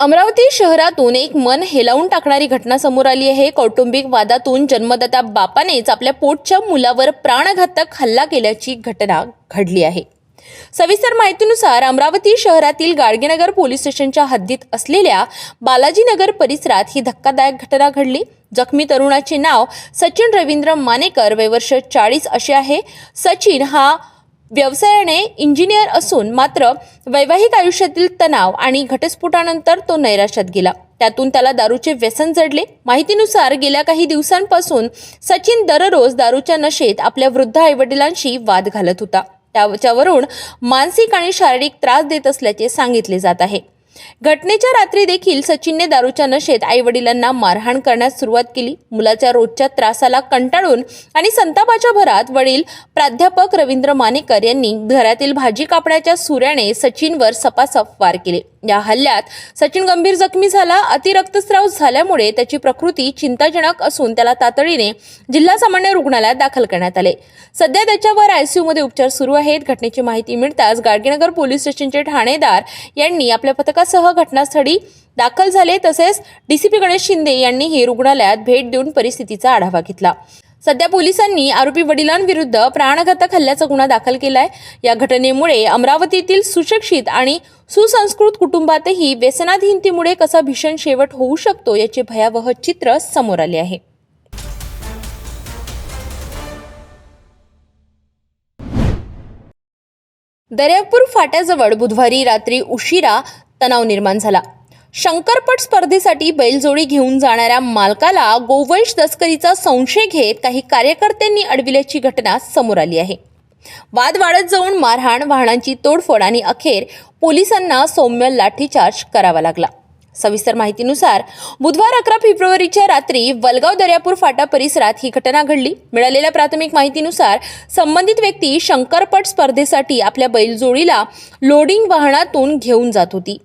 अमरावती शहरातून एक मन हेलावून टाकणारी घटना समोर आली आहे। कौटुंबिक वादातून जन्मदाता बापानेच आपल्या पोटच्या मुलावर प्राणघातक हल्ला केल्याची घटना घडली आहे। सविस्तर माहितीनुसार अमरावती शहरातील गाडगेनगर पोलीस स्टेशनच्या हद्दीत असलेल्या बालाजीनगर परिसरात ही धक्कादायक घटना घडली। जखमी तरुणाचे नाव सचिन रवींद्र मानेकर, वय वर्ष 40 असे आहे। सचिन हा व्यवसायाने इंजिनियर असून मात्र वैवाहिक आयुष्यातील तणाव आणि घटस्फोटानंतर तो नैराश्यात गेला। त्यातून त्याला दारूचे व्यसन जडले। माहितीनुसार गेल्या काही दिवसांपासून सचिन दररोज दारूच्या नशेत आपल्या वृद्ध आईवडिलांशी वाद घालत होता। त्यावरून मानसिक आणि शारीरिक त्रास देत असल्याचे सांगितले जात आहे। घटनेच्या रात्री देखील सचिनने दारूच्या नशेत आईवडिलांना मारहाण करण्यास सुरुवात केली। मुलाच्या रोजच्या त्रासाला कंटाळून आणि संतापाच्या भरात वडील प्राध्यापक रवींद्र मानेकर यांनी घरातील भाजी कापण्याच्या सुऱ्याने सचिनवर सपासप वार केले। या हल्ल्यात सचिन गंभीर जखमी झाला। अतिरक्तस्राव झाल्यामुळे त्याची प्रकृती चिंताजनक असून त्याला तातडीने जिल्हा सामान्य रुग्णालयात दाखल करण्यात आले। सध्या त्याच्यावर आयसीयू मध्ये उपचार सुरू आहेत। घटनेची माहिती मिळताच गाडगेनगर पोलीस स्टेशनचे ठाणेदार यांनी आपल्या पथकासह घटनास्थळी दाखल झाले। तसेच डीसीपी गणेश शिंदे यांनीही रुग्णालयात भेट देऊन परिस्थितीचा आढावा घेतला। सध्या पोलिसांनी आरोपी वडिलांविरुद्ध प्राणघातक हल्ल्याचा गुन्हा दाखल केलाय। या घटनेमुळे अमरावतीतील सुशिक्षित आणि सुसंस्कृत कुटुंबातही व्यसनाधीनतेमुळे कसा भीषण शेवट होऊ शकतो याचे भयावह चित्र समोर आले आहे। दर्यापूर फाट्याजवळ बुधवारी रात्री उशिरा तणाव निर्माण झाला। शंकरपट स्पर्धेसाठी बैलजोडी घेऊन जाणाऱ्या मालकाला गोवंश तस्करीचा संशय घेत काही कार्यकर्त्यांनी अडविल्याची घटना समोर आली आहे। वाद वाढत जाऊन मारहाण, वाहनांची तोडफोड आणि अखेर पोलिसांना सौम्य लाठीचार्ज करावा लागला। सविस्तर माहितीनुसार बुधवार 11 फेब्रुवारीच्या रात्री वलगाव दर्यापूर फाटा परिसरात ही घटना घडली। मिळालेल्या प्राथमिक माहितीनुसार संबंधित व्यक्ती शंकरपट स्पर्धेसाठी आपल्या बैलजोडीला लोडिंग वाहनातून घेऊन जात होती।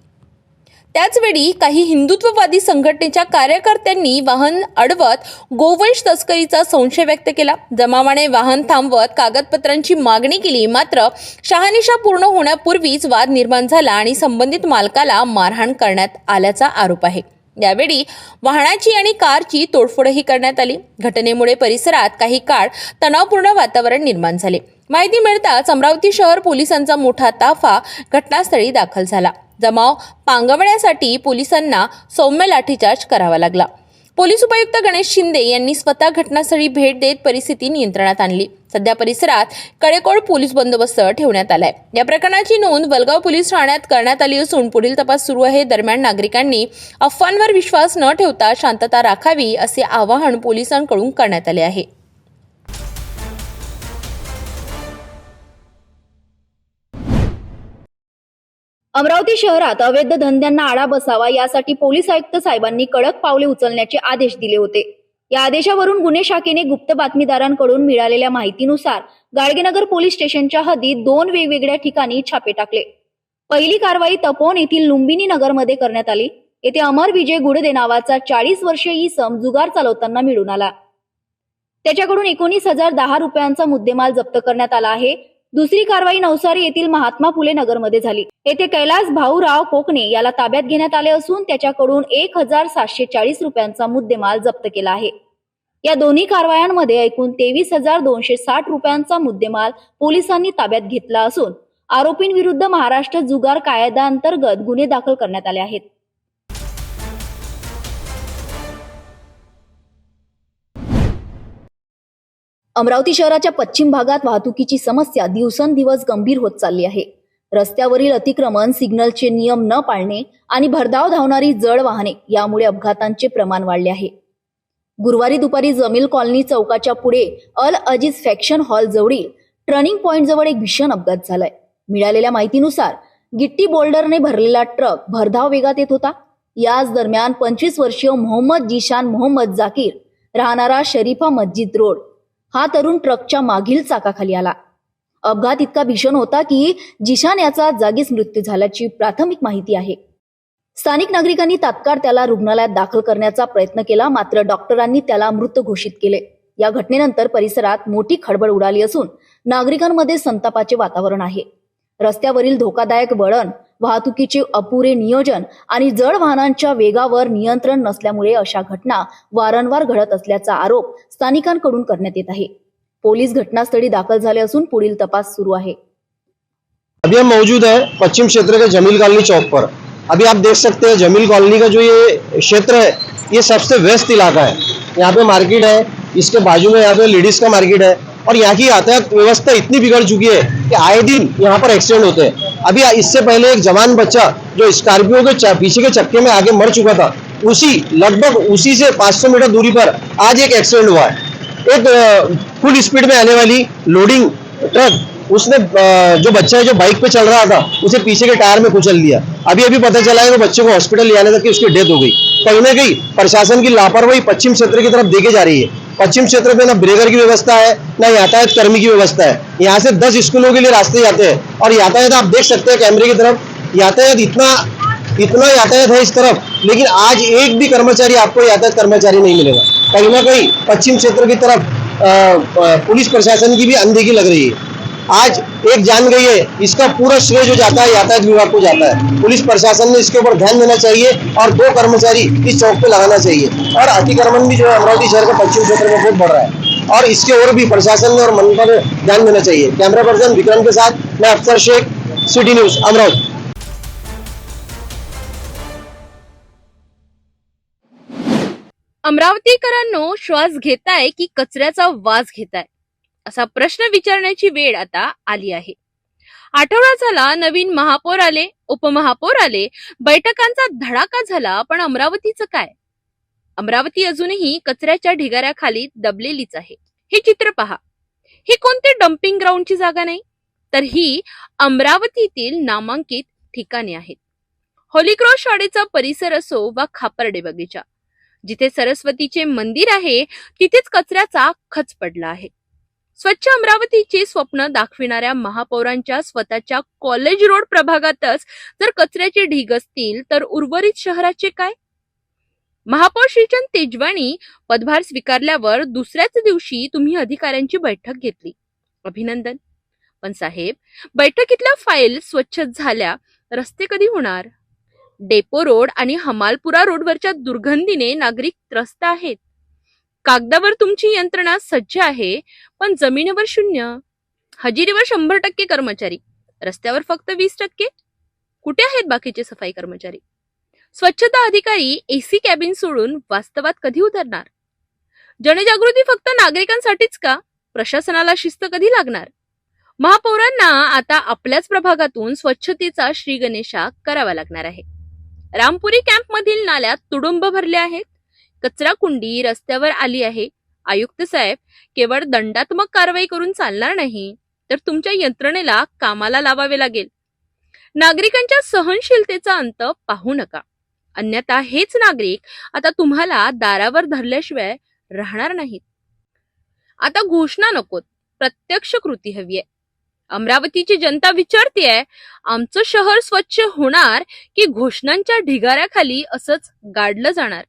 त्याचवेळी काही हिंदुत्ववादी संघटनेच्या कार्यकर्त्यांनी वाहन अडवत गोवंश तस्करीचा संशय व्यक्त केला। जमावाने वाहन थांबवत कागदपत्रांची मागणी केली, मात्र शहानिशा पूर्ण होण्यापूर्वीच वाद निर्माण झाला आणि संबंधित मालकाला मारहाण करण्यात आल्याचा आरोप आहे। यावेळी वाहनाची आणि कारची तोडफोडही करण्यात आली। घटनेमुळे परिसरात काही काळ तणावपूर्ण वातावरण निर्माण झाले। माहिती मिळताच अमरावती शहर पोलिसांचा मोठा ताफा घटनास्थळी दाखल झाला। जमाव पांगवण्यासाठी पोलिसांना सौम्य लाठीचार्ज करावा लागला। पोलीस उपायुक्त गणेश शिंदे यांनी स्वतः घटनास्थळी भेट देत परिस्थिती नियंत्रणात आणली। सध्या परिसरात कडेकोट पोलीस बंदोबस्त ठेवण्यात आलाय। या प्रकरणाची नोंद वलगाव पोलीस ठाण्यात करण्यात आली असून पुढील तपास सुरू आहे। दरम्यान नागरिकांनी अफवांवर विश्वास न ठेवता शांतता राखावी असे आवाहन पोलिसांकडून करण्यात आले आहे। अमरावती शहरात अवैध धंद्यांना आळा बसावा यासाठी पोलीस आयुक्त साहेबांनी कडक पावले उचलण्याचे आदेश दिले होते। या आदेशावरून गुन्हे शाखेने गुप्त बातमीदारांकडून मिळालेल्या माहितीनुसार गाडगेनगर पोलीस स्टेशनच्या हद्दीत 2 वेगवेगळ्या ठिकाणी छापे टाकले। पहिली कारवाई तपोवन येथील लुंबिनी नगरमध्ये करण्यात आली। येथे अमर विजय गुडदे नावाचा 40 वर्षीय इसम जुगार चालवताना मिळून आला। त्याच्याकडून 19,010 रुपयांचा मुद्देमाल जप्त करण्यात आला आहे। दुसरी कारवाई नवसारी येथील महात्मा फुले नगरमध्ये झाली। येथे कैलास भाऊराव कोकणे याला ताब्यात घेण्यात आले असून त्याच्याकडून 1,740 रुपयांचा मुद्देमाल जप्त केला आहे। या दोन्ही कारवायांमध्ये एकूण 23,260 रुपयांचा मुद्देमाल पोलिसांनी ताब्यात घेतला असून आरोपींविरुद्ध महाराष्ट्र जुगार कायद्याअंतर्गत गुन्हे दाखल करण्यात आले आहेत। अमरावती शहराच्या पश्चिम भागात वाहतुकीची समस्या दिवसेंदिवस गंभीर होत चालली आहे। रस्त्यावरील अतिक्रमण, सिग्नलचे नियम न पाळणे आणि भरधाव धावणारी जड वाहने यामुळे अपघातांचे प्रमाण वाढले आहे। गुरुवारी दुपारी जमील कॉलनी चौकाच्या पुढे अल अजीज फॅक्शन हॉल जवळील टर्निंग पॉइंट जवळ एक भीषण अपघात झालाय। मिळालेल्या माहितीनुसार गिट्टी बोल्डरने भरलेला ट्रक भरधाव वेगात येत होता। याच दरम्यान 25 वर्षीय मोहम्मद जिशान मोहम्मद जाकीर राहणारा शरीफा मस्जिद रोड हा तरुण ट्रकच्या मागील चाकाखाली आला। अपघात इतका भीषण होता की जिशान याचा जागीच मृत्यू झाल्याची प्राथमिक माहिती आहे। स्थानिक नागरिकांनी तात्काळ त्याला रुग्णालयात दाखल करण्याचा प्रयत्न केला, मात्र डॉक्टरांनी त्याला मृत घोषित केले। या घटनेनंतर परिसरात मोठी खळबळ उडाली असून नागरिकांमध्ये संतापाचे वातावरण आहे। रस्त्यावरील धोकादायक वळण वाहतुकीचे अपुरे नियोजन आणि जड वाहनांच्या वेगावर नियंत्रण नसल्यामुळे अशा घटना वारंवार घडत असल्याचा आरोप स्थानिकांकडून करण्यात येत आहे. पोलीस घटनास्थळी दाखल झाले असून पुढील तपास सुरू आहे. अभी हम मौजूद है पश्चिम क्षेत्र के जमील कॉलोनी चौक पर। अभी आप देख सकते हैं जमील कॉलोनी का जो ये क्षेत्र है ये सबसे व्यस्त इलाका है। यहाँ पे मार्केट है, इसके बाजू में यहाँ पे लेडीज का मार्केट है और यहाँ की यातायात व्यवस्था इतनी बिगड़ चुकी है कि आए दिन यहाँ पर एक्सीडेंट होते हैं। अभी इससे पहले एक जवान बच्चा जो स्कॉर्पियो के पीछे के चक्के में आगे मर चुका था, उसी से 500 मीटर दूरी पर आज एक एक्सीडेंट हुआ है। एक फुल स्पीड में आने वाली लोडिंग ट्रक उसने जो बच्चा है जो बाइक पे चल रहा था उसे पीछे के टायर में कुचल लिया। अभी पता चला है कि बच्चे को हॉस्पिटल ले आने तक की उसकी डेथ हो गई। कहीं ना कहीं प्रशासन की लापरवाही पश्चिम क्षेत्र की तरफ देखी जा रही है। पश्चिम क्षेत्र में ना ब्रेकर की व्यवस्था है, ना यातायात कर्मी की व्यवस्था है। यहाँ से 10 स्कूलों के लिए रास्ते जाते हैं और यातायात आप देख सकते हैं कैमरे की तरफ, यातायात इतना यातायात है इस तरफ, लेकिन आज एक भी कर्मचारी आपको यातायात कर्मचारी नहीं मिलेगा। कहीं ना कहीं पश्चिम क्षेत्र की तरफ पुलिस प्रशासन की भी अनदेखी लग रही है। आज एक जान गई है, इसका पूरा श्रेय जो जाता है यातायात विभाग को जाता है। पुलिस प्रशासन ने इसके ऊपर ध्यान देना चाहिए और 2 कर्मचारी इस चौक पे लगाना चाहिए। और अतिक्रमण भी जो है अमरावती शहर के पश्चिम क्षेत्र में बहुत बढ़ रहा है और इसके और भी प्रशासन ने और मनपा ने ध्यान देना चाहिए। कैमरा पर्सन विक्रम के साथ मैं अफसर शेख, सिटी न्यूज अमरावती। अमरावतीकरांनो, श्वास घेताय की कचऱ्याचा वास घेताय असा प्रश्न विचारण्याची वेळ आता आली आहे. आठवडा झाला, नवीन महापौर आले, उपमहापौर आले, बैठकांचा धडाका झाला, पण अमरावतीचं काय? अमरावती अजूनही कचऱ्याच्या ढिगाऱ्याखाली दबलेलीच आहे. हे चित्र पहा. ही कोणती डम्पिंग ग्राउंडची जागा नाही, तर ही अमरावतीतील नामांकित ठिकाणे आहेत. होली क्रॉस शाळेचा परिसर असो वा खापर्डे बगीचा, जिथे सरस्वतीचे मंदिर आहे तिथेच कचऱ्याचा खच पडला आहे. स्वच्छ अमरावतीचे स्वप्न दाखविणाऱ्या महापौरांच्या स्वतःच्या कॉलेज रोड प्रभागातच जर कचऱ्याचे ढीग असतील तर उर्वरित शहराचे काय? महापौर श्रीचंद तेजवानी पदभार स्वीकारल्यावर दुसऱ्याच दिवशी तुम्ही अधिकाऱ्यांची बैठक घेतली. अभिनंदन. पण साहेब, बैठकीतल्या फाईल स्वच्छ झाल्या, रस्ते कधी होणार? डेपो रोड आणि हमालपुरा रोडवरच्या दुर्गंधीने नागरिक त्रस्त आहेत. कागदावर तुमची यंत्रणा सज्ज आहे, पण जमिनीवर शून्य. हजेरीवर 100% कर्मचारी, रस्त्यावर फक्त 20%. कुठे आहेत बाकीचे सफाई कर्मचारी? स्वच्छता अधिकारी एसी कॅबिन सोडून वास्तवात कधी उतरणार? जनजागृती फक्त नागरिकांसाठीच का? प्रशासनाला शिस्त कधी लागणार? महापौरांना आता आपल्याच प्रभागातून स्वच्छतेचा श्री गणेशा करावा लागणार आहे. रामपुरी कॅम्प मधील नाल्यात तुडुंब भरले आहेत. कचरा कुंडी रस्त्यावर आली आहे. आयुक्त साहेब, केवळ दंडात्मक कारवाई करून चालणार नाही, तर तुमच्या यंत्रणेला कामाला लावावे लागेल. नागरिकांच्या सहनशीलतेचा अंत पाहू नका, अन्यथा हेच नागरिक आता तुम्हाला दारावर धरल्याशिवाय राहणार नाहीत. आता घोषणा नकोत, प्रत्यक्ष कृती हवी आहे. अमरावतीची जनता विचारतेय, आमचं शहर स्वच्छ होणार की घोषणांच्या ढिगाऱ्याखाली असंच गाडलं जाणार?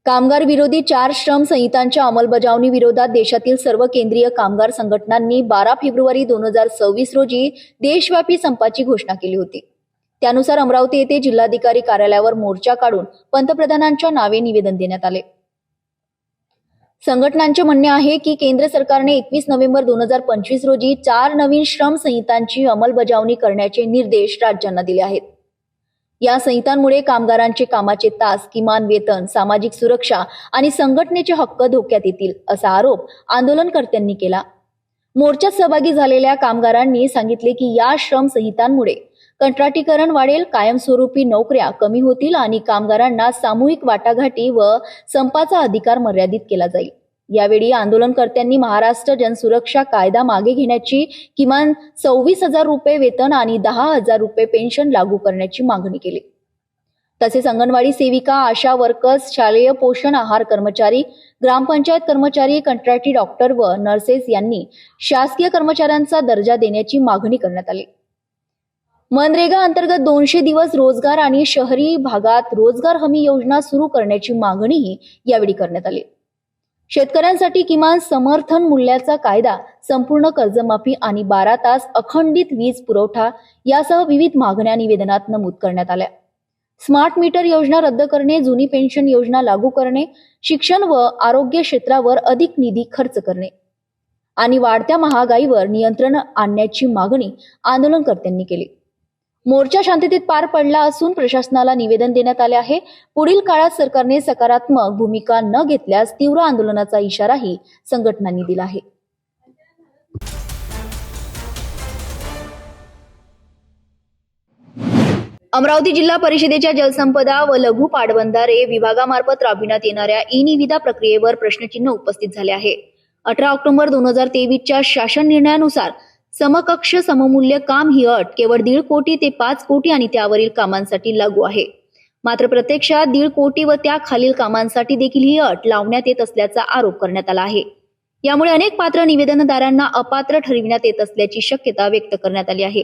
कामगार विरोधी 4 श्रम संहितांच्या अंमलबजावणी विरोधात देशातील सर्व केंद्रीय कामगार संघटनांनी 12 फेब्रुवारी 2026 रोजी देशव्यापी संपाची घोषणा केली होती. त्यानुसार अमरावती येथे जिल्हाधिकारी कार्यालयावर मोर्चा काढून पंतप्रधानांच्या नावे निवेदन देण्यात आले. संघटनांचे म्हणणे आहे की केंद्र सरकारने 21 नोव्हेंबर 2025 रोजी 4 नवीन श्रम संहितांची अंमलबजावणी करण्याचे निर्देश राज्यांना दिले आहेत. या संहितांमुळे कामगारांचे कामाचे तास, किमान वेतन, सामाजिक सुरक्षा आणि संघटनेचे हक्क धोक्यात येतील, असा आरोप आंदोलनकर्त्यांनी केला. मोर्चात सहभागी झालेल्या कामगारांनी सांगितले की या श्रम संहितांमुळे कंत्राटीकरण वाढेल, कायमस्वरूपी नोकऱ्या कमी होतील आणि कामगारांना सामूहिक वाटाघाटी व संपाचा अधिकार मर्यादित केला जाईल. यावेळी आंदोलनकर्त्यांनी महाराष्ट्र जनसुरक्षा कायदा मागे घेण्याची, किमान 26,000 रुपये वेतन आणि 10,000 रुपये पेन्शन लागू करण्याची मागणी केली. तसेच अंगणवाडी सेविका, आशा वर्कर्स, शालेय पोषण आहार कर्मचारी, ग्रामपंचायत कर्मचारी, कंत्राटी डॉक्टर व नर्सेस यांनी शासकीय कर्मचाऱ्यांचा दर्जा देण्याची मागणी करण्यात आली. मनरेगा अंतर्गत 200 दिवस रोजगार आणि शहरी भागात रोजगार हमी योजना सुरू करण्याची मागणीही यावेळी करण्यात आली. शेतकऱ्यांसाठी किमान समर्थन मूल्याचा कायदा, संपूर्ण कर्जमाफी आणि 12 तास अखंडित वीज पुरवठा यासह विविध मागण्या निवेदनात नमूद करण्यात आल्या. स्मार्ट मीटर योजना रद्द करणे, जुनी पेन्शन योजना लागू करणे, शिक्षण व आरोग्य क्षेत्रावर अधिक निधी खर्च करणे आणि वाढत्या महागाईवर नियंत्रण आणण्याची मागणी आंदोलनकर्त्यांनी केली. मोर्चा शांततेत पार पडला असून प्रशासनाला निवेदन देण्यात आले आहे. पुढील काळात सरकारने सकारात्मक भूमिका न घेतल्यास तीव्र आंदोलनाचा इशाराही संघटनांनी दिला आहे. अमरावती जिल्हा परिषदेच्या जलसंपदा व लघु पाटबंधारे विभागामार्फत राबविण्यात येणाऱ्या ई-निविदा प्रक्रियेवर प्रश्नचिन्ह उपस्थित झाले आहे. 18 ऑक्टोबर 2023च्या शासन निर्णयानुसार समकक्ष सममूल्य काम ही अट केवळ 1.5 कोटी ते 5 कोटी आणि त्यावरील कामांसाठी लागू आहे. मात्र प्रत्यक्षात 1.5 कोटी व त्याखालील कामांसाठी देखील ही अट लावण्यात येत असल्याचा आरोप करण्यात आला आहे. यामुळे अनेक पात्र निवेदनदारांना अपात्र ठरविण्यात येत असल्याची शक्यता व्यक्त करण्यात आली आहे.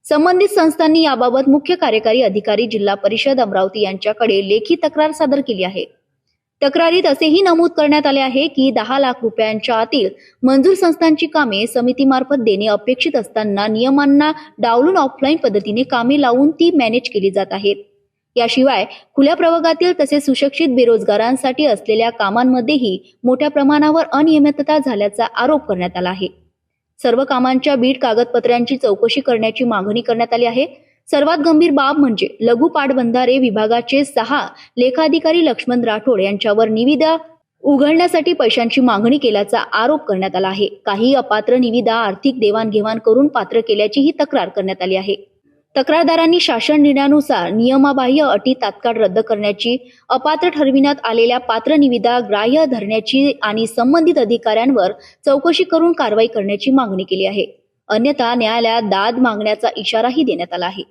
संबंधित संस्थांनी याबाबत मुख्य कार्यकारी अधिकारी जिल्हा परिषद अमरावती यांच्याकडे लेखी तक्रार सादर केली आहे. तक्रारीत असेही नमूद करण्यात आले आहे की 10 लाख रुपयांच्या आतील मंजूर संस्थांची कामे समितीमार्फत देणे अपेक्षित असताना नियमांना डावलून ऑफलाईन पद्धतीने कामे लावून ती मॅनेज केली जात आहेत. याशिवाय खुल्या प्रवर्गातील तसेच सुशिक्षित बेरोजगारांसाठी असलेल्या कामांमध्येही मोठ्या प्रमाणावर अनियमितता झाल्याचा आरोप करण्यात आला आहे. सर्व कामांच्या बीड कागदपत्रांची चौकशी करण्याची मागणी करण्यात आली आहे. सर्वात गंभीर बाब म्हणजे लघु पाटबंधारे विभागाचे 6 लेखाधिकारी लक्ष्मण राठोड यांच्यावर निविदा उघडण्यासाठी पैशांची मागणी केल्याचा आरोप करण्यात आला आहे. काही अपात्र निविदा आर्थिक देवाणघेवाण करून पात्र केल्याचीही तक्रार करण्यात आली आहे. तक्रारदारांनी शासन निर्णयानुसार नियमाबाह्य अटी तात्काळ रद्द करण्याची, अपात्र ठरविण्यात आलेल्या पात्र निविदा ग्राह्य धरण्याची आणि संबंधित अधिकाऱ्यांवर चौकशी करून कारवाई करण्याची मागणी केली आहे. अन्यथा न्यायालयात दाद मागण्याचा इशाराही देण्यात आला आहे.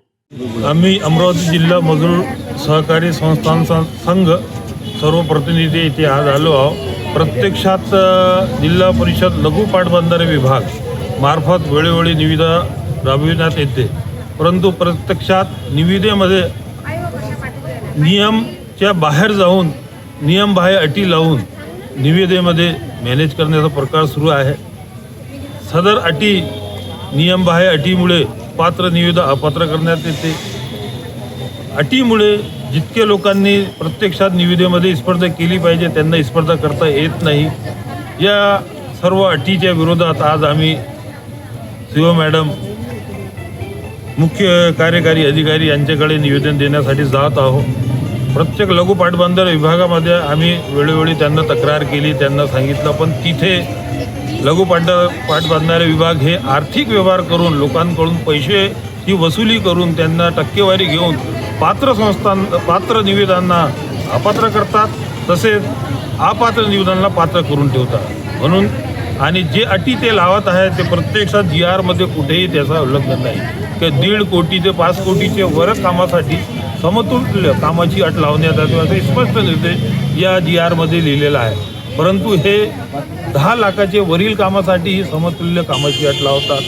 आम्ही अमरावती जिल्हा मजूर सहकारी संस्थांचा संघ सर्व प्रतिनिधी इथे आज आलो आहोत. प्रत्यक्षात जिल्हा परिषद लघु पाटबंधारे विभाग मार्फत वेळोवेळी निविदा राबविण्यात येते, परंतु प्रत्यक्षात निविदेमध्ये नियमच्या बाहेर जाऊन नियमबाह्य अटी लावून निविदेमध्ये मॅनेज करण्याचा प्रकार सुरू आहे. सदर अटी नियमबाह्य अटीमुळे पात्र निविदा अपात्र करण्यात येते. अटीमुळे जितके लोकांनी प्रत्यक्षात निविदेमध्ये स्पर्धा केली पाहिजे त्यांना स्पर्धा करता येत नाही. या सर्व अटीच्या विरोधात आज आम्ही सीओ मॅडम, मुख्य कार्यकारी अधिकारी यांच्याकडे निवेदन देण्यासाठी जात आहोत. प्रत्येक लघु पाटबंधारे विभागामध्ये आम्ही वेळोवेळी त्यांना तक्रार केली, त्यांना सांगितलं, पण तिथे लघु पाटबंधारे विभाग हे आर्थिक व्यवहार करून लोकांकडून पैशाची वसुली करून त्यांना टक्केवारी घेऊन पात्र निविदांना अपात्र करतात, तसेच अपात्र निविदांना पात्र करून ठेवतात. म्हणून आणि जे अटी ते लावत आहेत ते प्रत्यक्षात GR मध्ये कुठेही त्याचा उल्लेख नाही की 1.5 कोटी ते 5 कोटीचे वर कामासाठी समतुल्य कामाची अट लावण्यात आली असे स्पष्ट निर्देश या GR मध्ये लिहिलेला आहे. परंतु हे 10 लाखाचे वरील कामासाठी ही समतुल्य कामाची अट लावतात.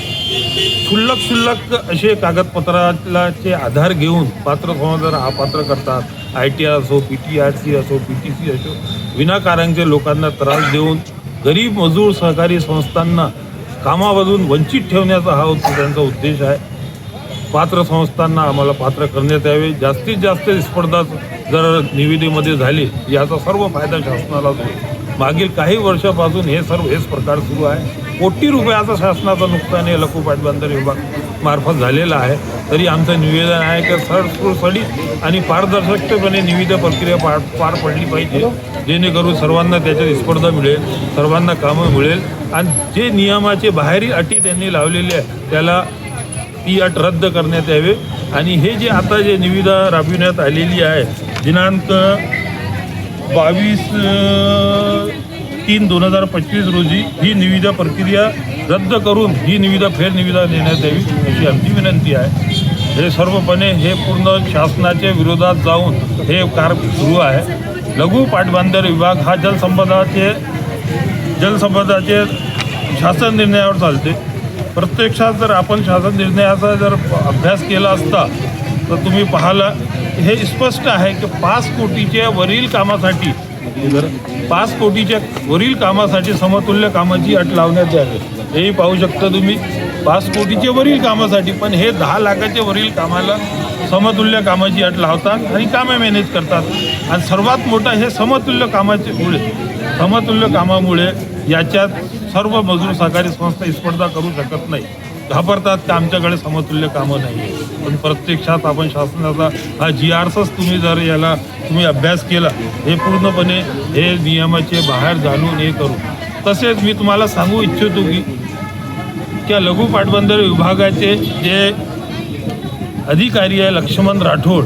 क्षुल्लक असे कागदपत्राचे आधार घेऊन पात्र समजदार अपात्र करतात. ITR असो, PTRC असो, PTC असो, विनाकारांचे लोकांना त्रास देऊन गरीब मजूर सहकारी संस्थांना कामामधून वंचित ठेवण्याचा हा त्यांचा उद्देश आहे. पात्र संस्थांना आम्हाला पात्र करण्यात यावे. जास्तीत जास्त स्पर्धा जर निविदेमध्ये झाली याचा सर्व फायदा शासनाला होईल. मागील काही वर्षापासून हेच प्रकार सुरू आहे. कोटी रुपयाचा शासनाचं नुकसान हे लघु पाटबंधारे विभाग मार्फत झालेलं आहे. तरी आमचं निवेदन आहे की सुरळीत आणि पारदर्शकपणे निविदा प्रक्रिया पार पडली पाहिजे, जेणेकरून सर्वांना त्याच्यात स्पर्धा मिळेल, सर्वांना कामं मिळेल आणि जे नियमाचे बाहेरील अटी त्यांनी लावलेली आहे त्याला ती अट रद्द करण्यात यावे. आणि हे जे आता जे निविदा राबविण्यात आलेली आहे दिनांक 22/3/2025 रोजी ही निविदा प्रक्रिया रद्द करून ही निविदा फेरनिविदा देण्यात यावी अशी आमची विनंती आहे. हे सर्वपणे हे पूर्ण शासनाच्या विरोधात जाऊन हे कार्य सुरू आहे. लघु पाटबंधारे विभाग हा जलसंपदाचे शासन निर्णयावर चालते. प्रत्यक्षात जर आपण शासन निर्णयाचा जर अभ्यास केला असता तर तुम्ही पाहाल हे स्पष्ट आहे की 5 कोटीच्या वरील कामासाठी इधर 5 कोटीच्या वरील कामासाठी समतुल्य कामाची अट लावण्यात यावी. हेही पाहू शकता तुम्ही, 5 कोटीच्या वरील कामासाठी, पण हे 10 लाखाच्या वरील कामाला समतुल्य कामाची अट लावतात आणि कामे मॅनेज करतात. आणि सर्वात मोठा हे समतुल्य कामामुळे याच्यात सर्व मजूर सहकारी संस्था स्पर्धा करू शकत नाही, घाबरतात की आमच्याकडे समतुल्य कामं नाही आहे. पण प्रत्यक्षात आपण शासनाचा हा GRचाच तुम्ही जर याला तुम्ही अभ्यास केला, हे पूर्णपणे हे नियमाचे बाहेर जाणून हे करू. तसेच मी तुम्हाला सांगू इच्छितो की त्या लघु पाटबंधारे विभागाचे जे अधिकारी आहे लक्ष्मण राठोड,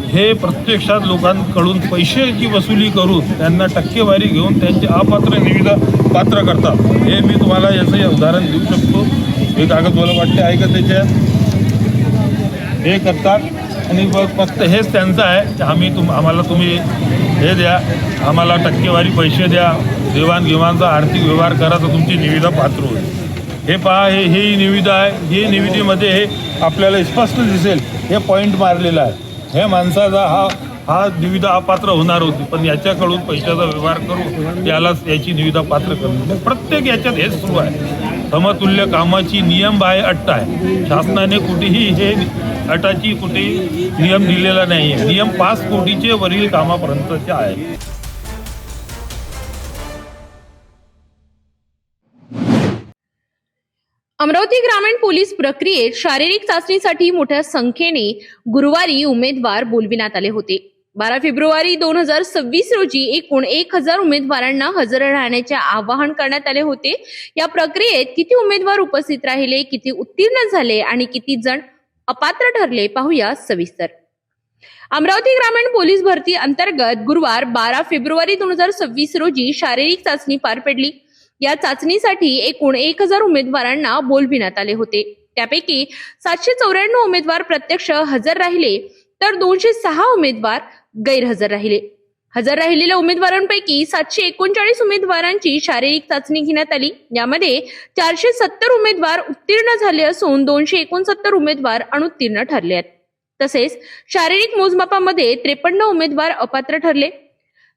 हे प्रत्यक्षात लोकांकडून पैशाची वसुली करून त्यांना टक्केवारी घेऊन त्यांचे अपात्र निविदा पात्र करतात. हे मी तुम्हाला याचं उदाहरण देऊ शकतो. हे कागद मला वाटते आहे का त्याच्यात, हे करतात आणि फक्त हेच त्यांचं आहे की आम्हाला तुम्ही हे द्या, आम्हाला टक्केवारी पैसे द्या, देवाणघेवाणचा आर्थिक व्यवहार करा तर तुमची निविदा पात्र होईल. हे पहा, ही निविदा आहे. ही निविदेमध्ये हे आपल्याला स्पष्ट दिसेल, हे पॉईंट मारलेला आहे. हे माणसाचा हा निविदा अपात्र होणार होती, पण याच्याकडून पैशाचा व्यवहार करून यालाच याची निविदा पात्र करून प्रत्येक याच्यात हेच सुरू आहे. समतुल्य कामाची नियम बाह्य अट आहे. शासनाने कुठेही हे अटाची कुठेही नियम दिलेला नाही आहे. नियम 5 कोटीचे वरील कामापर्यंतचे आहे. अमरावती ग्रामीण पोलीस प्रक्रियेत शारीरिक चाचणीसाठी मोठ्या संख्येने गुरुवारी उमेदवार बोलविण्यात आले होते. 12 फेब्रुवारी 2026 रोजी एकूण 1000 उमेदवारांना हजर राहण्याचे आवाहन करण्यात आले होते. या प्रक्रियेत किती उमेदवार उपस्थित राहिले, किती उत्तीर्ण झाले आणि किती जण अपात्र ठरले, पाहूया सविस्तर. अमरावती ग्रामीण पोलीस भरती अंतर्गत गुरुवार 12 फेब्रुवारी 2026 रोजी शारीरिक चाचणी पार पडली. या चाचणीसाठी एकूण 1000 उमेदवारांना बोलविण्यात आले होते. त्यापैकी 794 उमेदवार प्रत्यक्ष हजर राहिले तर 206 उमेदवार गैरहजर राहिले. हजर राहिलेल्या उमेदवारांपैकी 739 उमेदवारांची शारीरिक चाचणी घेण्यात आली. यामध्ये 470 उमेदवार उत्तीर्ण झाले असून 269 उमेदवार अनुत्तीर्ण ठरले आहेत. तसेच शारीरिक मोजमापामध्ये 53 उमेदवार अपात्र ठरले.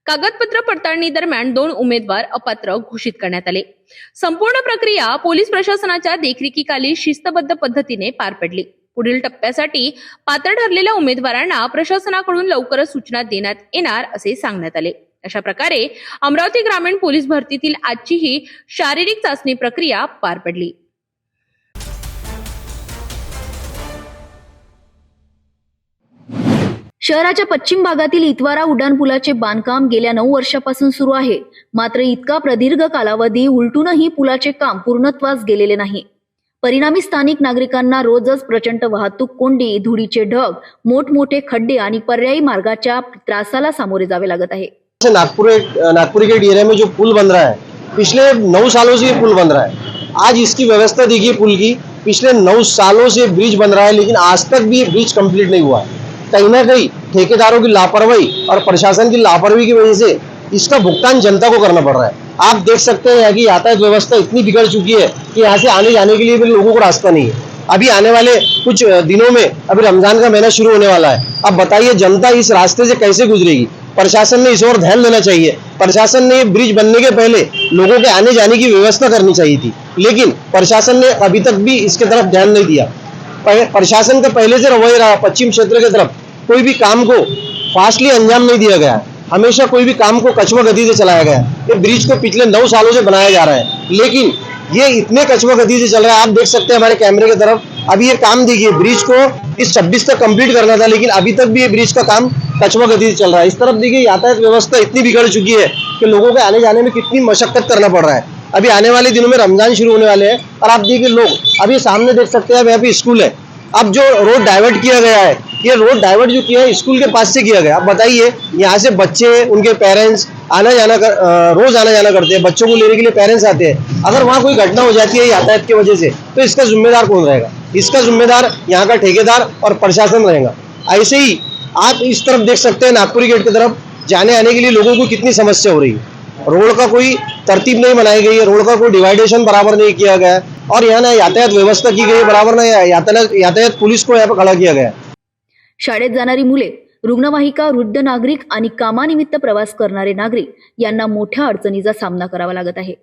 कागदपत्र पडताळणी दरम्यान 2 उमेदवार अपात्र घोषित करण्यात आले. संपूर्ण प्रक्रिया पोलीस प्रशासनाच्या देखरेखीखाली शिस्तबद्ध पद्धतीने पार पडली. पुढील टप्प्यासाठी पात्र ठरलेल्या उमेदवारांना प्रशासनाकडून लवकरच सूचना देण्यात येणार असे सांगण्यात आले. अशा प्रकारे अमरावती ग्रामीण पोलीस भरतीतील आजची ही शारीरिक चाचणी प्रक्रिया पार पडली. शहराच्या पश्चिम भागातील इतवारा उड्डाणपुलाचे बांधकाम गेल्या 9 वर्षापासून सुरू आहे. मात्र इतका प्रदीर्घ कालावधी उलटूनही पुलाचे काम पूर्णत्वास गेलेले नाही. परिणामी स्थानिक नागरिकांना रोजच प्रचंड वाहतूक कोंडी, धुळीचे ढग, मोठमोठे खड्डे आणि पर्यायी मार्गाच्या त्रासाला सामोरे जावे लागत आहे. नागपुर के एरिया में जो पुल बन रहा है, पिछले 9 सालों से ये पुल बन रहा है. आज इसकी व्यवस्था देखिए पुल की. पिछले 9 सालों से ब्रिज बन रहा है, लेकिन आज तक भी ये ब्रिज कंप्लीट नहीं हुआ है. कहीं ना कहीं ठेकेदारों की लापरवाही और प्रशासन की लापरवाही की वजह से इसका भुगतान जनता को करना पड़ रहा है. आप देख सकते हैं यहाँ की यातायात व्यवस्था इतनी बिगड़ चुकी है कि यहाँ से आने जाने के लिए भी लोगों को रास्ता नहीं है. अभी आने वाले कुछ दिनों में अभी रमजान का महीना शुरू होने वाला है. अब बताइए जनता इस रास्ते से कैसे गुजरेगी. प्रशासन ने इस ओर ध्यान देना चाहिए. प्रशासन ने ब्रिज बनने के पहले लोगों के आने जाने की व्यवस्था करनी चाहिए थी, लेकिन प्रशासन ने अभी तक भी इसके तरफ ध्यान नहीं दिया. प्रशासन का पहले से रवैया रहा, पश्चिम क्षेत्र की तरफ कोई भी काम को फास्टली अंजाम नहीं दिया गया. हमेशा कोई भी काम को कछुआ गति से चलाया गया. ये ब्रिज को पिछले 9 सालों से बनाया जा रहा है, लेकिन ये इतने कछुआ गति से चल रहा है. आप देख सकते हैं हमारे कैमरे की तरफ. अभी ये काम देखिए, ब्रिज को इस 26 तक कंप्लीट करना था, लेकिन अभी तक भी ये ब्रिज का काम कछुआ गति से चल रहा है. इस तरफ देखिए यातायात व्यवस्था इतनी बिगड़ चुकी है कि लोगों के आने जाने में कितनी मशक्कत करना पड़ रहा है. अभी आने वाले दिनों में रमजान शुरू होने वाले हैं और आप देखिए लोग अभी सामने देख सकते हैं, यहाँ पे स्कूल है. अब जो रोड डाइवर्ट किया गया है, ये रोड डाइवर्ट जो किया है स्कूल के पास से किया गया. अब बताइए यहाँ से बच्चे, उनके पेरेंट्स रोज आना जाना करते हैं. बच्चों को लेने के लिए पेरेंट्स आते हैं. अगर वहाँ कोई घटना हो जाती है यातायात की वजह से, तो इसका जिम्मेदार कौन रहेगा? इसका जिम्मेदार यहाँ का ठेकेदार और प्रशासन रहेगा. ऐसे ही आप इस तरफ देख सकते हैं, नागपुरी गेट की तरफ जाने आने के लिए लोगों को कितनी समस्या हो रही है. रोड का कोई तरतीब नहीं बनाई गई है, रोड का कोई डिवाइडेशन बराबर नहीं किया गया है, और यहाँ ना यातायात व्यवस्था की गई बराबर, ना यातायात पुलिस को यहाँ पर खड़ा किया गया. शाळेत जाणारी मुले रुग्णवाहिका, वृद्ध नागरिक आणि कामानिमित्त प्रवास करणारे नागरिक यांना मोठ्या अडचणीचा सामना करावा लागत आहे.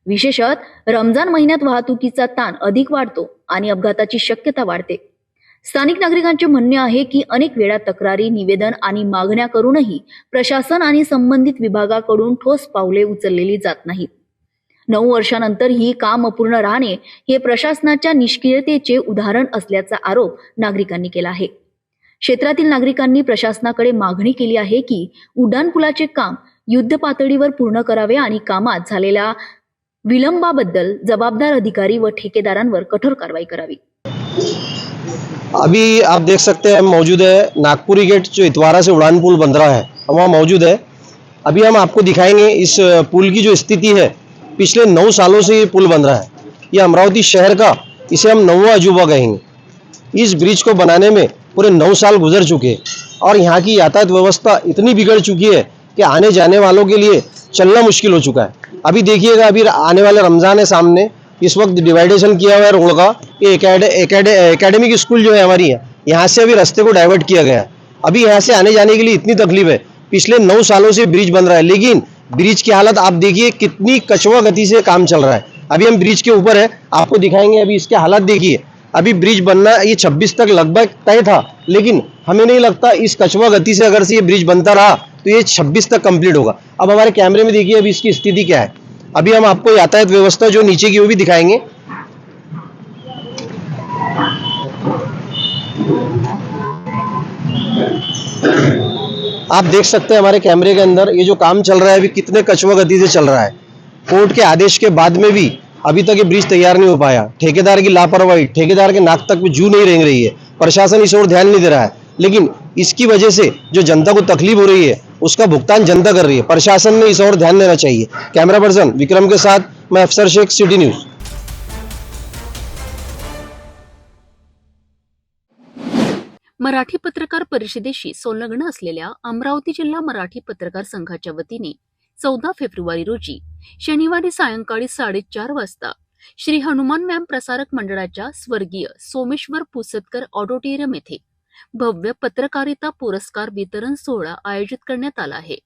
विशेषतः रमजान महिन्यात वाहतुकीचा ताण अधिक वाढतो आणि अपघाताची शक्यता वाढते. स्थानिक नागरिकांचे म्हणणे आहे की अनेक वेळा तक्रारी, निवेदन आणि मागण्या करूनही प्रशासन आणि संबंधित विभागाकडून ठोस पावले उचललेली जात नाहीत. 9 वर्षानंतर ही काम अपूर्ण राहणे हे प्रशासनाच्या निष्क्रियतेचे उदाहरण असल्याचा आरोप नागरिकांनी केला आहे. क्षेत्रातील नागरिकांनी प्रशासनाकडे मागणी केली आहे की उड्डाणपुलाचे काम युद्ध पातळीवर पूर्ण करावे आणि कामात झालेल्या विलंबाबद्दल जबाबदार अधिकारी व ठेकेदारांवर कठोर कारवाई करावी. अभी आप देख सकते हैं मौजूद है नागपुरी गेट जो इतवारा से उड़ान पुल बन रहा है, हम वहाँ मौजूद है. अभी हम आपको दिखाएंगे इस पुल की जो स्थिति है. पिछले 9 सालों से ये पुल बन रहा है. ये अमरावती शहर का इसे हम 9वां अजूबा कहेंगे. इस ब्रिज को बनाने में पूरे 9 साल गुजर चुके हैं और यहाँ की यातायात व्यवस्था इतनी बिगड़ चुकी है कि आने जाने वालों के लिए चलना मुश्किल हो चुका है. अभी देखिएगा, अभी आने वाले रमज़ान है सामने. इस वक्त डिवाइडेशन किया हुआ है रोड का. ये एकेडमिक स्कूल जो है हमारी है, यहाँ से अभी रास्ते को डाइवर्ट किया गया है. अभी यहाँ से आने जाने के लिए इतनी तकलीफ है. पिछले 9 सालों से ब्रिज बन रहा है, लेकिन ब्रिज की हालत आप देखिए कितनी कछुआ गति से काम चल रहा है. अभी हम ब्रिज के ऊपर है, आपको दिखाएंगे. अभी इसके हालत देखिए. अभी ब्रिज बनना ये 26 तक लगभग तय था, लेकिन हमें नहीं लगता इस कछुआ गति से अगर से ये ब्रिज बनता रहा तो ये 26 तक कंप्लीट होगा. अब हमारे कैमरे में देखिए अभी इसकी स्थिति क्या है. अभी हम आपको यातायात व्यवस्था जो नीचे की वो भी दिखाएंगे. आप देख सकते हैं हमारे कैमरे के अंदर ये जो काम चल रहा है अभी कितने कछुआ गति से चल रहा है. कोर्ट के आदेश के बाद में भी अभी तक ये ब्रिज तैयार नहीं हो पाया. ठेकेदार की लापरवाही, ठेकेदार के नाक तक जू नहीं रेंग रही है. प्रशासन इस ओर ध्यान नहीं दे रहा है, लेकिन इसकी वजह से जो जनता को तकलीफ हो रही है उसका भुगतान जनता कर रही है. प्रशासन ने इस ओर ध्यान देना चाहिए. कैमरा पर्सन विक्रम के साथ मैं अफसर शेख, सिटी न्यूज. मराठी पत्रकार परिषदेशी संलग्न असलेल्या अमरावती जिल्हा मराठी पत्रकार संघाच्या वतीने 14 फेब्रुवारी रोजी शनिवारी सायंकाळी 4:30 वाजता श्री हनुमान व्यायाम प्रसारक मंडळाच्या स्वर्गीय सोमेश्वर पुसदकर ऑडिटोरियम येथे भव्य पत्रकारिता पुरस्कार वितरण सोहळा आयोजित करण्यात आला आहे.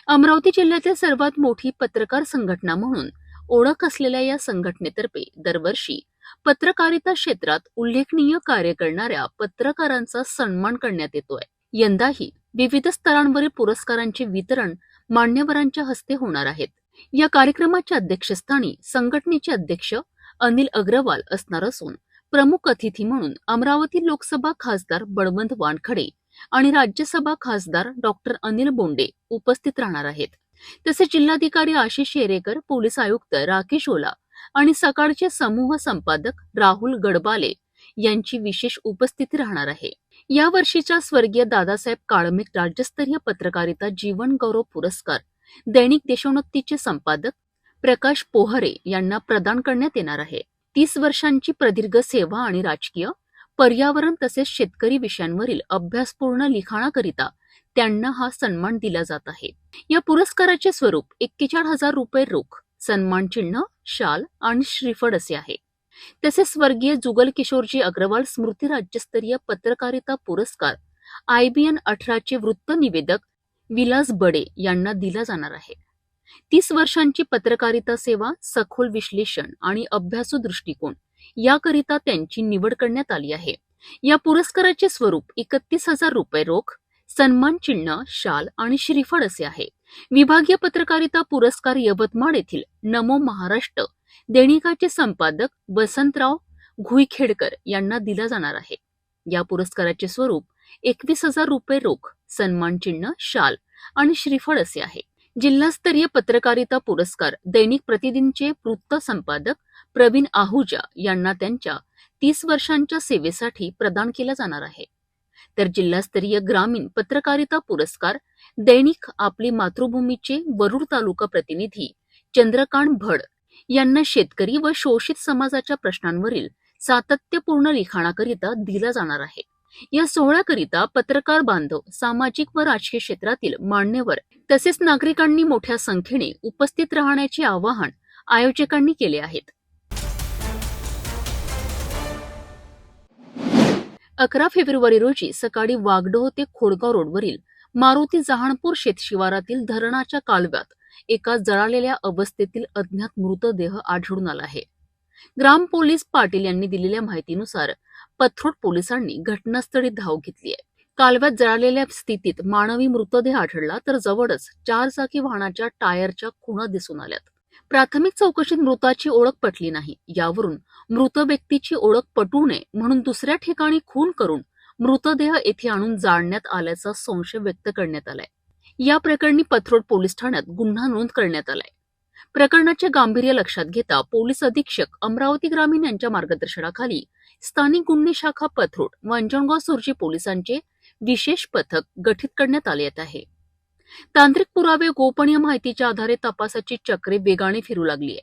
अमरावती जिल्ह्यातील सर्वात मोठी पत्रकार संघटना म्हणून ओळख असलेल्या या संघटनेतर्फे दरवर्षी पत्रकारिता क्षेत्रात उल्लेखनीय कार्य करणाऱ्या पत्रकारांचा सन्मान करण्यात येतोय. यंदाही विविध स्तरांवरील पुरस्कारांचे वितरण मान्यवरांच्या हस्ते होणार आहेत. या कार्यक्रमाच्या अध्यक्षस्थानी संघटनेचे अध्यक्ष अनिल अग्रवाल असणार असून प्रमुख अतिथी म्हणून अमरावती लोकसभा खासदार बळवंत वानखडे आणि राज्यसभा खासदार डॉक्टर अनिल बोंडे उपस्थित राहणार आहेत. तसेच जिल्हाधिकारी आशिष शेरेकर, पोलीस आयुक्त राकेश ओला आणि सकाळचे समूह संपादक राहुल गडबाले यांची विशेष उपस्थिती राहणार आहे. या वर्षीच्या स्वर्गीय दादासाहेब काळमेघ राज्यस्तरीय पत्रकारिता जीवन गौरव पुरस्कार दैनिक देशोन्नतीचे संपादक प्रकाश पोहरे यांना प्रदान करण्यात येणार आहे. 30 वर्षांची प्रदीर्घ सेवा आणि राजकीय, पर्यावरण तसेच शेतकरी विषयांवरील अभ्यासपूर्ण लिखाणाकरिता त्यांना हा सन्मान दिला जात आहे. या पुरस्काराचे स्वरूप 41,000 रुपये रोख, सन्मान चिन्ह, शाल आणि श्रीफळ असे आहे. तसेच स्वर्गीय जुगल किशोरजी अग्रवाल स्मृती राज्यस्तरीय पत्रकारिता पुरस्कार IBN 18 वृत्त निवेदक विलास बडे यांना दिला जाणार आहे. 30 वर्षांची पत्रकारिता सेवा, सखोल विश्लेषण आणि अभ्यासू दृष्टिकोन याकरिता त्यांची निवड करण्यात आली आहे. या पुरस्काराचे स्वरूप 31,000 रुपये रोख, सन्मान चिन्ह, शाल आणि श्रीफळ असे आहे. विभागीय पत्रकारिता पुरस्कार यवतमाळ येथील नमो महाराष्ट्र दैनिकाचे संपादक वसंतराव घुईखेडकर यांना दिला जाणार आहे. या पुरस्काराचे स्वरूप 21,000 रुपये रोख, सन्मान चिन्ह, शाल आणि श्रीफळ असे आहे. जिल्हास्तरीय पत्रकारिता पुरस्कार दैनिक प्रतिदिनचे वृत्त संपादक प्रवीण आहुजा यांना त्यांच्या 30 वर्षांच्या सेवेसाठी प्रदान केला जाणार आहे. तर जिल्हास्तरीय ग्रामीण पत्रकारिता पुरस्कार दैनिक आपली मातृभूमीचे वरुड तालुका प्रतिनिधी चंद्रकांत भड यांना शेतकरी व शोषित समाजाच्या प्रश्नांवरील सातत्यपूर्ण लिखाणाकरिता दिला जाणार आहे. या सोहळ्याकरिता पत्रकार बांधव, सामाजिक व राजकीय क्षेत्रातील मान्यवर तसेच नागरिकांनी मोठ्या संख्येने उपस्थित राहण्याचे आवाहन आयोजकांनी केले आहेत. 11 फेब्रुवारी रोजी सकाळी वागडोह ते खोडगाव रोडवरील मारुती जहाणपूर शेतशिवारातील धरणाच्या कालव्यात एका जळालेल्या अवस्थेतील अज्ञात मृतदेह आढळून आला आहे. ग्राम पोलीस पाटील यांनी दिलेल्या माहितीनुसार पथरोड पोलिसांनी घटनास्थळी धाव घेतली आहे. कालव्यात जळालेल्या स्थितीत मानवी मृतदेह आढळला तर जवळच 4 चाकी वाहनाच्या टायरच्या खुणा दिसून आल्यात. प्राथमिक चौकशीत मृताची ओळख पटली नाही. यावरून मृत व्यक्तीची ओळख पटू नये म्हणून दुसऱ्या ठिकाणी खून करून मृतदेह येथे आणून जाळण्यात आल्याचा संशय व्यक्त करण्यात आलाय. या प्रकरणी पथरोड पोलीस ठाण्यात गुन्हा नोंद करण्यात आलाय. प्रकरणाचे गांभीर्य लक्षात घेता पोलीस अधीक्षक अमरावती ग्रामीण यांच्या मार्गदर्शनाखाली स्थानिक गुन्हे शाखा पथरोड व अंजनगाव सुर्जी पोलिसांचे विशेष पथक गठीत करण्यात आले आहे. तांत्रिक पुरावे गोपनीय माहितीच्या आधारे तपासाची चक्रे वेगाने फिरू लागली आहे.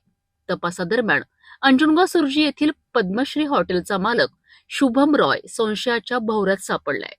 तपासादरम्यान अंजनगाव सुर्जी येथील पद्मश्री हॉटेलचा मालक शुभम रॉय संशयाच्या भोवऱ्यात सापडलाय.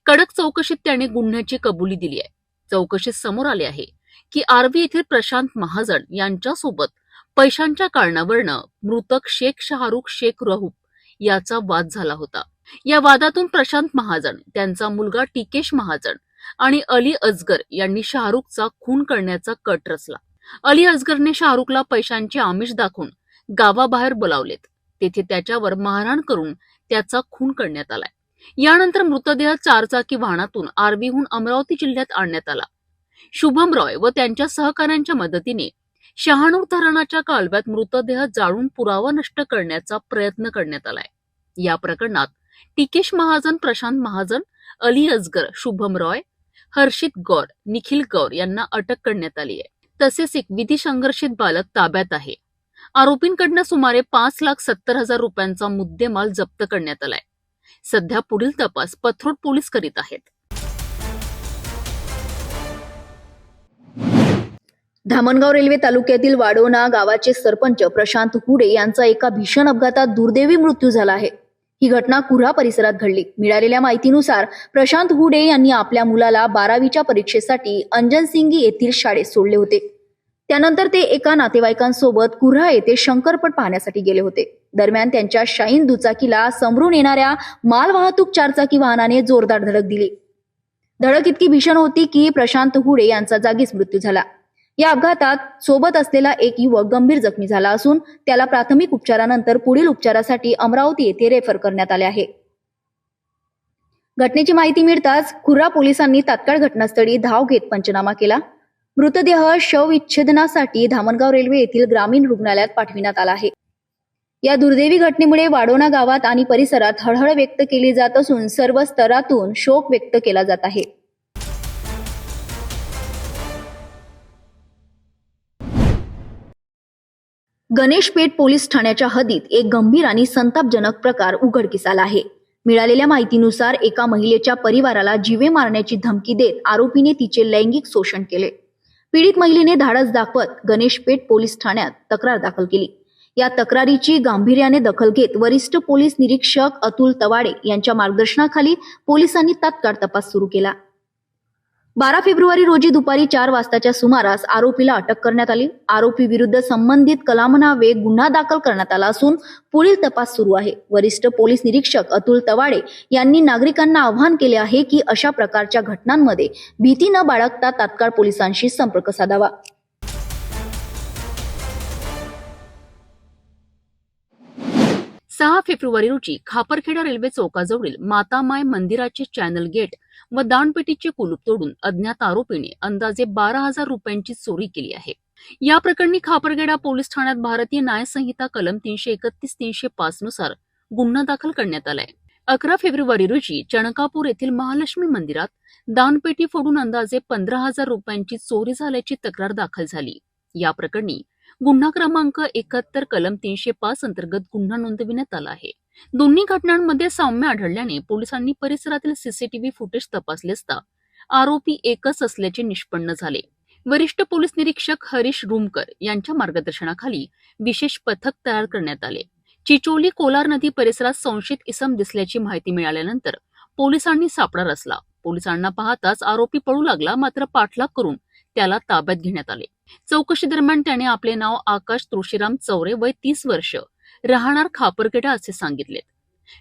कडक चौकशीत त्याने गुन्ह्याची कबुली दिली आहे. चौकशीत समोर आले आहे की आर्वी येथील प्रशांत महाजन यांच्यासोबत पैशांच्या कारणावरनं मृतक शेख शाहरुख शेख रहूप याचा वाद झाला होता. या वादातून प्रशांत महाजन, त्यांचा मुलगा टिकेश महाजन आणि अली अजगर यांनी शाहरुखचा खून करण्याचा कट रचला. अली अजगरने शाहरुखला पैशांचे आमिष दाखवून गावाबाहेर बोलावलेत. तेथे त्याच्यावर मारहाण करून त्याचा खून करण्यात आलाय. यानंतर मृतदेह 4 चाकी वाहनातून आर्वीहून अमरावती जिल्ह्यात आणण्यात आला. शुभम रॉय व त्यांच्या सहकाऱ्यांच्या मदतीने शहानूर धरणाच्या कालव्यात मृतदेह जाळून पुरावा नष्ट करण्याचा प्रयत्न करण्यात आलाय. या प्रकरणात टिकेश महाजन, प्रशांत महाजन, अली अजगर, शुभम रॉय, हर्षित गौर, निखिल गौर यांना अटक करण्यात आली आहे. तसेच एक विधी संघर्षित बालक ताब्यात आहे. आरोपींकडनं सुमारे 5,70,000 रुपयांचा मुद्देमाल जप्त करण्यात आलाय. सध्या पुढील तपास पथरोड पोलीस करीत आहेत. धामणगाव रेल्वे तालुक्यातील वाडोना गावाचे सरपंच प्रशांत हुडे यांचा एका भीषण अपघातात दुर्दैवी मृत्यू झाला आहे. ही घटना कुऱ्हा परिसरात घडली. मिळालेल्या माहितीनुसार प्रशांत हुडे यांनी आपल्या मुलाला 12वीच्या परीक्षेसाठी अंजनसिंगी येथील शाळेत सोडले होते. त्यानंतर ते एका नातेवाईकांसोबत कुऱ्हा येथे शंकरपट पाहण्यासाठी गेले होते. दरम्यान त्यांच्या शाईन दुचाकीला समोरून येणाऱ्या मालवाहतूक 4 चाकी वाहनाने जोरदार धडक दिली. धडक इतकी भीषण होती की प्रशांत हुडे यांचा जागीच मृत्यू झाला. या अपघातात सोबत असलेला एक युवक गंभीर जखमी झाला असून त्याला प्राथमिक उपचारानंतर पुढील उपचारासाठी अमरावती येथे रेफर करण्यात आले आहे. घटनेची माहिती मिळताच कुऱ्हा पोलिसांनी तात्काळ घटनास्थळी धाव घेत पंचनामा केला. मृतदेह शवविच्छेदनासाठी धामणगाव रेल्वे येथील ग्रामीण रुग्णालयात पाठविण्यात आला आहे. या दुर्दैवी घटनेमुळे वाडोना गावात आणि परिसरात हळहळ व्यक्त केली जात असून सर्व स्तरातून शोक व्यक्त केला जात आहे. गणेशपेठ पोलीस ठाण्याच्या हद्दीत एक गंभीर आणि संतापजनक प्रकार उघडकीस आला आहे. मिळालेल्या माहितीनुसार एका महिलेच्या परिवाराला जीवे मारण्याची धमकी देत आरोपीने तिचे लैंगिक शोषण केले. पीडित महिलेने धाडस दाखवत गणेशपेठ पोलीस ठाण्यात तक्रार दाखल केली. या तक्रारीची गांभीर्याने दखल घेत वरिष्ठ पोलीस निरीक्षक अतुल तवाडे यांच्या मार्गदर्शनाखाली पोलिसांनी तात्काळ तपास सुरू केला. 12 फेब्रुवारी रोजी दुपारी 4 वाजताच्या सुमारास आरोपीला अटक करण्यात आली. आरोपी विरुद्ध संबंधित कलमान्वये गुन्हा दाखल करण्यात आला असून पुढील तपास सुरू आहे. वरिष्ठ पोलीस निरीक्षक अतुल तवाडे यांनी नागरिकांना आवाहन केले आहे की अशा प्रकारच्या घटनांमध्ये भीती न बाळगता तात्काळ पोलिसांशी संपर्क साधावा. सहा फेब्रुवारी रोजी खापरखेडा रेल्वे चौकाजवळील मातामाय मंदिराचे चॅनल गेट व दानपेटीचे कुलूप तोडून अज्ञात आरोपीने अंदाजे 12,000 रुपयांची चोरी केली आहे. या प्रकरणी खापरखेडा पोलीस ठाण्यात भारतीय न्याय संहिता कलम 331-305 नुसार गुन्हा दाखल करण्यात आलाय. 11 फेब्रुवारी रोजी चणकापूर येथील महालक्ष्मी मंदिरात दानपेटी फोडून अंदाजे 15,000 रुपयांची चोरी झाल्याची तक्रार दाखल झाली. या प्रकरणी गुन्हा क्रमांक 71 कलम 305 अंतर्गत गुन्हा नोंदविण्यात आला आहे. दोन्ही घटनांमध्ये साम्य आढळल्याने पोलिसांनी परिसरातील सीसीटीव्ही फुटेज तपासले असता आरोपी एकच असल्याचे निष्पन्न झाले. वरिष्ठ पोलीस निरीक्षक हरीश रुमकर यांच्या मार्गदर्शनाखाली विशेष पथक तयार करण्यात आले. चिचोली कोलार नदी परिसरात संशयित इसम दिसल्याची माहिती मिळाल्यानंतर पोलिसांनी सापळा रचला. पोलिसांना पाहताच आरोपी पळू लागला, मात्र पाठलाग करून त्याला ताब्यात घेण्यात आले. चौकशी दरम्यान त्याने आपले नाव आकाश तुळशीराम चौरे, वय 30 वर्ष, राहणार खापरखेडा असे सांगितले.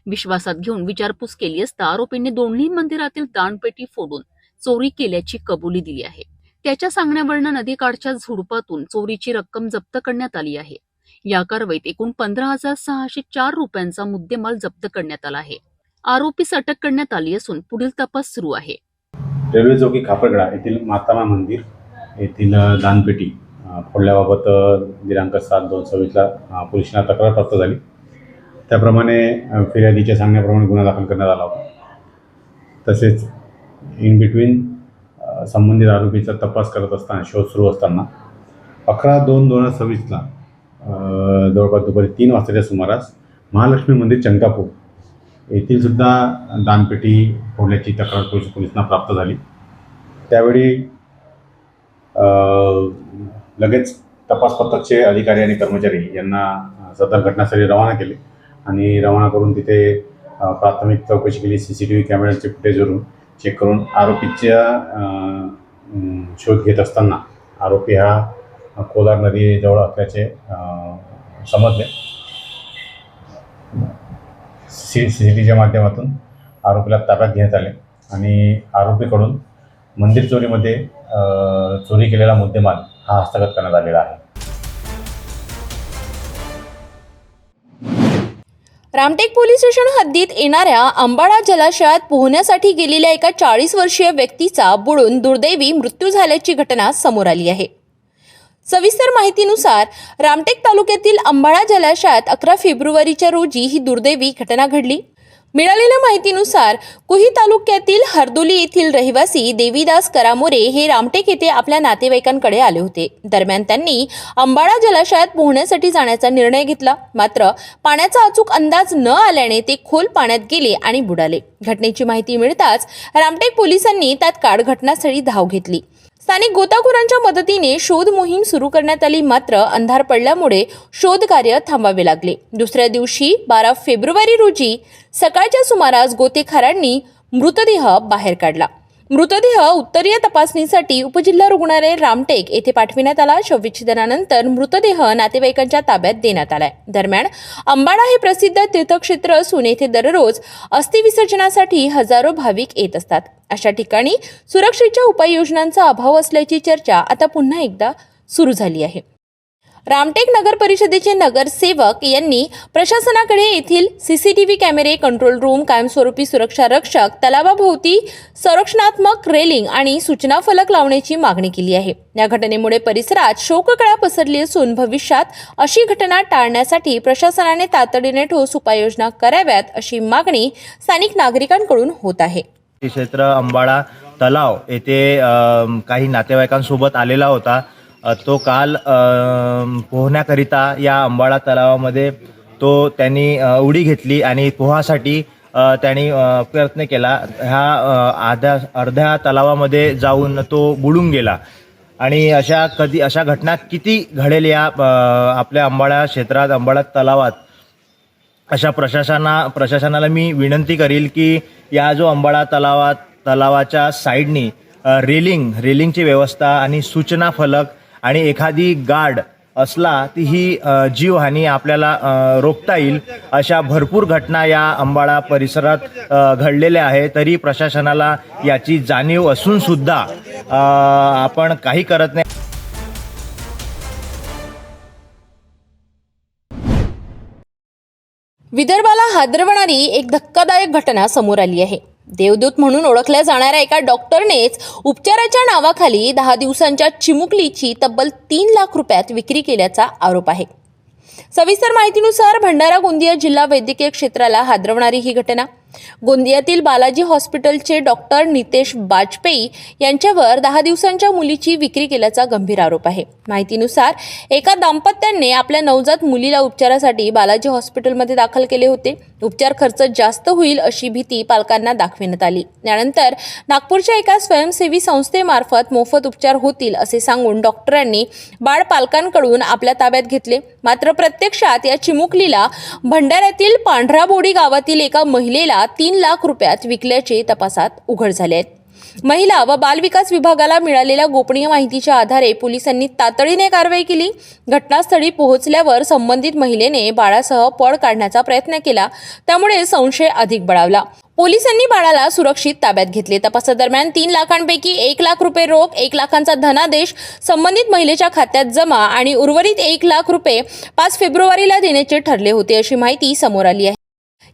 विश्वासात घेऊन विचारपूस केली असता आरोपींनी दोन्ही मंदिरातील दानपेटी फोडून चोरी केल्याची कबुली दिली आहे. त्याच्या सांगण्यावरून नदीकाठच्या झुडपातून चोरीची रक्कम जप्त करण्यात आली आहे. या कारवाईत एकूण 15,604 रुपयांचा मुद्देमाल जप्त करण्यात आला आहे. आरोपीस अटक करण्यात आली असून पुढील तपास सुरू आहे. रेल्वे चौकी खापरगडा येथील मातामा मंदिर येथील दानपेटी फोडल्याबाबत दिनांक 7/2/26 पोलिसांना तक्रार प्राप्त झाली. त्याप्रमाणे फिर्यादीच्या सांगण्याप्रमाणे गुन्हा दाखल करण्यात आला होता. तसेच इन बिटवीन संबंधित आरोपीचा तपास करत असताना शोध सुरू असताना 11/2/2026 जवळपास दुपारी 3 वाजताच्या सुमारास महालक्ष्मी मंदिर चंकापूर येथील सुद्धा दानपेटी फोडल्याची तक्रार पोलिसांना प्राप्त झाली. त्यावेळी लगेच तपास पथकचे अधिकारी आणि कर्मचारी यांना सदर घटनास्थळी रवाना केले आणि रवाना करून तिथे प्राथमिक चौकशी केली. CCTV कॅमेऱ्याचे फुटेजवरून चेक करून आरोपीच्या शोध घेत असताना आरोपी हा कोलार नदीजवळ असल्याचे समजले. CCTVच्या माध्यमातून आरोपीला ताब्यात घेण्यात आले आणि आरोपीकडून मंदिर चोरीमध्ये चोरी केलेला मुद्देमाल हा हस्तगत करण्यात आलेला आहे. रामटेक पोलीस स्टेशन हद्दीत येणाऱ्या अंबाडा जलाशयात पोहण्यासाठी गेलेल्या एका 40 वर्षीय व्यक्तीचा बुडून दुर्दैवी मृत्यू झाल्याची घटना समोर आली आहे. सविस्तर माहितीनुसार रामटेक तालुक्यातील अंबाडा जलाशयात 11 फेब्रुवारीच्या रोजी ही दुर्दैवी घटना घडली. मिळालेल्या माहितीनुसार कुही तालुक्यातील हरदोली येथील रहिवासी देवीदास करामोरे हे रामटेक येथे आपल्या नातेवाईकांकडे आले होते. दरम्यान त्यांनी अंबाडा जलाशयात पोहण्यासाठी जाण्याचा निर्णय घेतला. मात्र पाण्याचा अचूक अंदाज न आल्याने ते खोल पाण्यात गेले आणि बुडाले. घटनेची माहिती मिळताच रामटेक पोलिसांनी तात्काळ घटनास्थळी धाव घेतली. स्थानिक गोताखोरांच्या मदतीने शोध मोहीम सुरू करण्यात आली. मात्र अंधार पडल्यामुळे शोध कार्य थांबावे लागले. दुसऱ्या दिवशी 12 फेब्रुवारी रोजी सकाळच्या सुमारास गोतेखारांनी मृतदेह बाहेर काढला. मृतदेह उत्तरीय तपासणीसाठी उपजिल्हा रुग्णालय रामटेक येथे पाठविण्यात आला. शवविच्छेदनानंतर मृतदेह नातेवाईकांच्या ताब्यात देण्यात आलाय. दरम्यान अंबाडा हे प्रसिद्ध तीर्थक्षेत्र असून येथे दररोज अस्थि विसर्जनासाठी हजारो भाविक येत असतात. अशा ठिकाणी सुरक्षेच्या उपाययोजनांचा अभाव असल्याची चर्चा आता पुन्हा एकदा सुरू झाली आहे. रामटेक नगर परिषदेचे नगरसेवक यांनी प्रशासनाकडे येथील CCTV कॅमेरे, कंट्रोल रूम, कायमस्वरूपी सुरक्षा रक्षक, तलावाभोवती संरक्षणात्मक रेलिंग आणि सूचना फलक लावण्याची मागणी केली आहे. या घटनेमुळे परिसरात शोककळा पसरली असून भविष्यात अशी घटना टाळण्यासाठी प्रशासनाने तातडीने ठोस उपाययोजना कराव्यात अशी मागणी स्थानिक नागरिकांकडून होत आहे. क्षेत्र अंबाडा तलाव येथे काही नातेवाईकांसोबत आलेला होता. तो काल पोहण्याकरिता या अंबाडा तलावामध्ये त्यांनी उडी घेतली आणि पोहासाठी त्यांनी प्रयत्न केला. ह्या अर्ध्या तलावामध्ये जाऊन तो बुडून गेला आणि अशा घटना किती घडेल या आपल्या अंबाडा क्षेत्रात, अंबाडा तलावात. अशा प्रशासनाला मी विनंती करील की या जो अंबाडा तलावाच्या साईडनी रेलिंगची व्यवस्था आणि सूचना फलक आणि एखादी गार्ड असला ती ही जीवहानी आपल्याला रोखता येईल. अशा भरपूर घटना या अंबाडा परिसरात घडलेल्या आहे. तरी प्रशासनाला याची जाणीव असून सुद्धा आपण काही करत नाही. विदर्भाला हादरवणारी एक धक्कादायक घटना समोर आली आहे. देवदूत म्हणून ओळखल्या जाणाऱ्या एका डॉक्टरनेच उपचाराच्या नावाखाली 10 दिवसांच्या चिमुकलीची तब्बल 3 लाख रुपयात विक्री केल्याचा आरोप आहे. सविस्तर माहितीनुसार भंडारा गोंदिया जिल्हा वैद्यकीय क्षेत्राला हादरवणारी ही घटना. गोंदियातील बालाजी हॉस्पिटलचे डॉक्टर नितेश बाजपेयी यांच्यावर 10 दिवसांच्या मुलीची विक्री केल्याचा गंभीर आरोप आहे. माहितीनुसार एका दाम्पत्याने आपल्या नवजात मुलीला उपचारासाठी बालाजी हॉस्पिटलमध्ये दाखल केले होते. उपचार खर्च जास्त होईल अशी भीती पालकांना दाखविण्यात आली. त्यानंतर नागपूरच्या एका स्वयंसेवी संस्थेमार्फत मोफत उपचार होतील असे सांगून डॉक्टरांनी बाळ पालकांकडून आपल्या ताब्यात घेतले. मात्र प्रत्यक्षात या चिमुकलीला भंडाऱ्यातील पांढराबोडी गावातील एका महिलेला 3 लाख रुपयात विकल्याचे तपासात उघड झाले आहेत. महिला व बालविकास विभागाला मिळालेल्या गोपनीय माहितीच्या आधारे पोलिसांनी तातडीने कारवाई केली. घटनास्थळी पोहोचल्यावर संबंधित महिलेने बाळासह पळ काढण्याचा प्रयत्न केला, त्यामुळे संशय अधिक बळावला. पोलिसांनी बाळाला सुरक्षित ताब्यात घेतले. तपासादरम्यान 3 लाखांपैकी 1 लाख रुपये रोख, 1 लाखांचा धनादेश संबंधित महिलेच्या खात्यात जमा आणि उर्वरित 1 लाख रुपये 5 फेब्रुवारीला देण्याचे ठरले होते, अशी माहिती समोर आली आहे.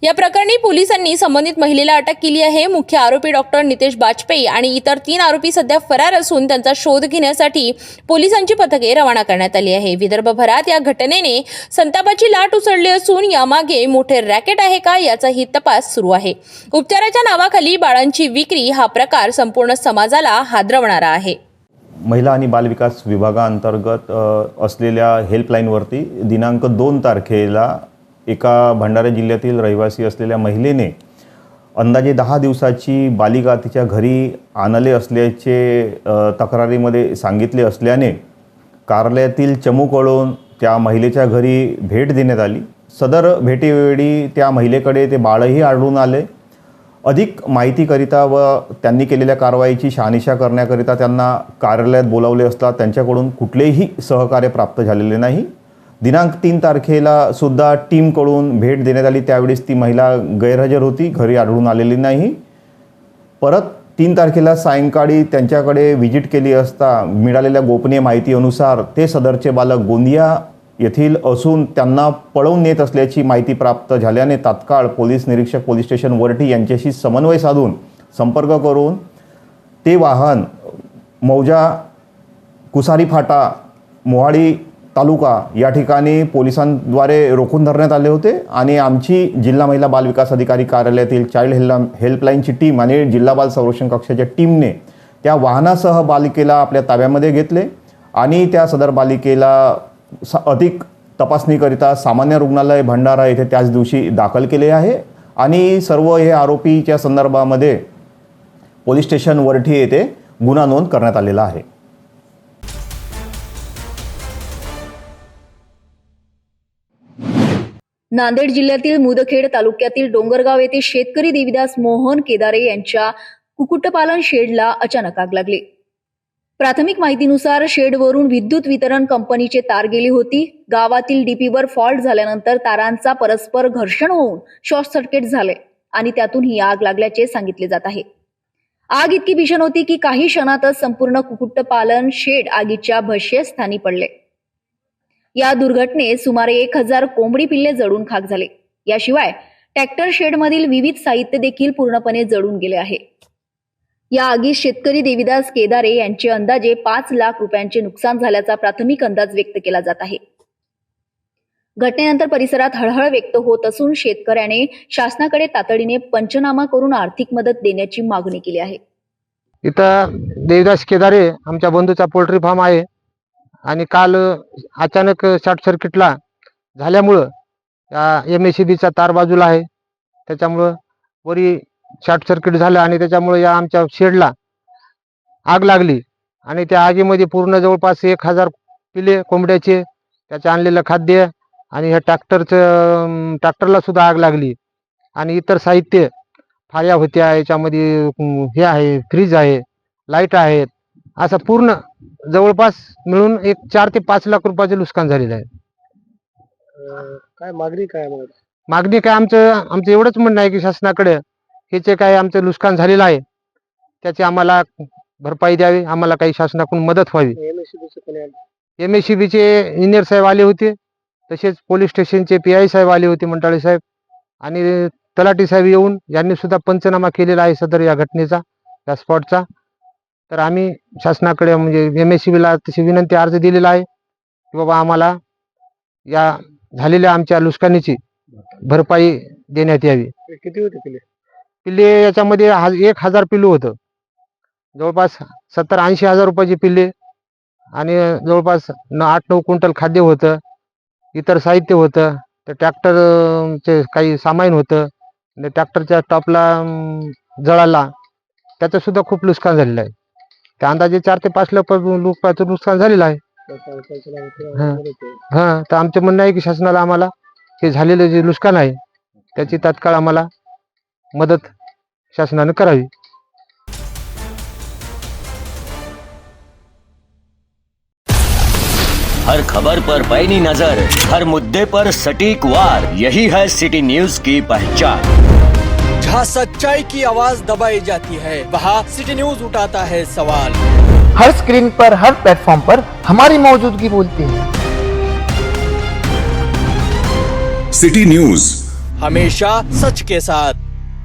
या प्रकरणी पोलिसांनी संबंधित महिलेला अटक केली आहे. मुख्य आरोपी डॉक्टर नितेश बाजपेयी आणि इतर 3 आरोपी सध्या फरार असून त्यांचा शोध घेण्यासाठी पोलिसांची पथके रवाना करण्यात आली आहे. विदर्भभरात या घटनेने संतापाची लाट उसळली असून यामागे मोठे रॅकेट आहे का याचाही तपास सुरू आहे. उपचाराच्या नावाखाली बाळांची विक्री हा प्रकार संपूर्ण समाजाला हादरवणारा आहे. महिला आणि बालविकास विभागाअंतर्गत असलेल्या हेल्पलाईनवरती दिनांक 2 तारखेला एका भंडारा जिल्ह्यातील रहिवासी असलेल्या महिलेने अंदाजे 10 दिवसाची बालिका तिच्या घरी आणले असल्याचे तक्रारीमध्ये सांगितले असल्याने कार्यालयातील चमूकडून त्या महिलेच्या घरी भेट देण्यात आली. सदर भेटीवेळी त्या महिलेकडे ते बाळही आढळून आले. अधिक माहितीकरिता व त्यांनी केलेल्या कारवाईची शहानिशा करण्याकरिता त्यांना कार्यालयात बोलावले असता त्यांच्याकडून कुठलेही सहकार्य प्राप्त झालेले नाही. दिनांक 3 तारखेला सुद्धा टीमकडून भेट देण्यात आली, त्यावेळेस ती महिला गैरहजर होती, घरी आढळून आलेली नाही. परत 3 तारखेला सायंकाळी त्यांच्याकडे व्हिजिट केली असता मिळालेल्या गोपनीय माहितीनुसार ते सदरचे बालक गोंदिया येथील असून त्यांना पळवून नेत असल्याची माहिती प्राप्त झाल्याने तात्काळ पोलीस निरीक्षक पोलीस स्टेशन वरठी यांच्याशी समन्वय साधून संपर्क करून ते वाहन मौजा कुसारी फाटा मोहाडी तालुका या ठिकाणी पोलिसांद्वारे रोखून धरण्यात आले होते आणि आमची जिल्हा महिला बाल विकास अधिकारी कार्यालयातील चाइल्ड हेल्पलाईनची टीम आणि जिल्हा बाल संरक्षण कक्षाच्या टीमने त्या वाहनासह बालिकेला आपल्या ताब्यामध्ये घेतले आणि त्या सदर बालिकेला अधिक तपासणीकरिता सामान्य रुग्णालय भंडारा येथे त्याच दिवशी दाखल केले आहे आणि सर्व हे आरोपीच्या संदर्भामध्ये पोलीस स्टेशन वरठी येथे गुन्हा नोंद करण्यात आलेला आहे. नांदेड जिल्ह्यातील मुदखेड तालुक्यातील डोंगरगाव येथे शेतकरी देविदास मोहन केदारे यांच्या कुक्कुटपालन शेडला अचानक आग लागली. प्राथमिक माहितीनुसार शेडवरून विद्युत वितरण कंपनीचे तार गेली होती. गावातील डीपीवर फॉल्ट झाल्यानंतर तारांचा परस्पर घर्षण होऊन शॉर्ट सर्किट झाले आणि त्यातून ही आग लागल्याचे सांगितले जात आहे. आग इतकी भीषण होती की काही क्षणातच संपूर्ण कुक्कुटपालन शेड आगीच्या भक्ष्यस्थानी पडले. या दुर्घटनेत सुमारे 1000 कोंबडी पिल्ले जळून खाक झाले. याशिवाय ट्रॅक्टर शेडमधील विविध साहित्य देखील पूर्णपणे जळून गेले आहे. या आगीत शेतकरी देविदास केदारे यांचे अंदाजे 5 लाख रुपयांचे नुकसान झाल्याचा प्राथमिक अंदाज व्यक्त केला जात आहे. घटनेनंतर परिसरात हळहळ व्यक्त होत असून शेतकऱ्याने शासनाकडे तातडीने पंचनामा करून आर्थिक मदत देण्याची मागणी केली आहे. इथं देविदास केदारे आमच्या बंधूचा पोल्ट्री फार्म आहे आणि काल अचानक शॉर्ट सर्किटला झाल्यामुळं MACBचा तार बाजूला आहे, त्याच्यामुळं वरी शॉर्ट सर्किट झालं आणि त्याच्यामुळे या आमच्या शेडला आग लागली आणि त्या आगीमध्ये पूर्ण जवळपास 1000 पिले कोंबड्याचे, त्याचे आणलेलं खाद्य आणि ह्या ट्रॅक्टरला सुद्धा आग लागली आणि इतर साहित्य फाळ्या होत्या, याच्यामध्ये हे आहे, फ्रीज आहे, लाईट आहेत, असं पूर्ण जवळपास मिळून 4 ते 5 लाख रुपयाचे नुकसान झालेलं आहे. काय मागणी काय मागणी काय आमचं एवढंच म्हणणं आहे की शासनाकडे हे जे काय आमचं नुकसान झालेलं आहे त्याची आम्हाला भरपाई द्यावी, आम्हाला काही शासनाकडून मदत व्हावी. MACBचे इंजिनियर साहेब आले होते, तसेच पोलीस स्टेशनचे PI साहेब आले होते, मंटाळे साहेब, आणि तलाठी साहेब येऊन यांनी सुद्धा पंचनामा केलेला आहे सदर या घटनेचा, या स्पॉटचा. तर आम्ही शासनाकडे म्हणजे MACBला तशी विनंती अर्ज दिलेला आहे की बाबा आम्हाला या झालेल्या आमच्या नुकसानीची भरपाई देण्यात यावी. किती होते पिल्ले? पिल्ले याच्यामध्ये 1000 पिल्लू होतं, जवळपास 70-80 हजार रुपयाची पिल्ले आणि जवळपास 8-9 क्विंटल खाद्य होतं, इतर साहित्य होतं, तर ट्रॅक्टरचे काही सामान होतं, ट्रॅक्टरच्या टॉपला जळाला, त्याचं सुद्धा खूप नुकसान झालेलं आहे. त्या अंदाजे 4 ते 5 लाख रुपयाचं नुकसान झालेलं आहे. तर आमचं म्हणणं आहे की शासनाला आम्हाला हे झालेलं जे नुकसान आहे त्याची तात्काळ आम्हाला मदत शासनानं करावी. हर खबर पर पैनी नजर, हर मुद्दे पर सटीक वार, यही है सिटी न्यूज की पहचान। जहाँ सच्चाई की आवाज दबाई जाती है, वहाँ सिटी न्यूज उठाता है सवाल। हर स्क्रीन पर, हर प्लेटफॉर्म पर हमारी मौजूदगी बोलती है। सिटी न्यूज हमेशा सच के साथ।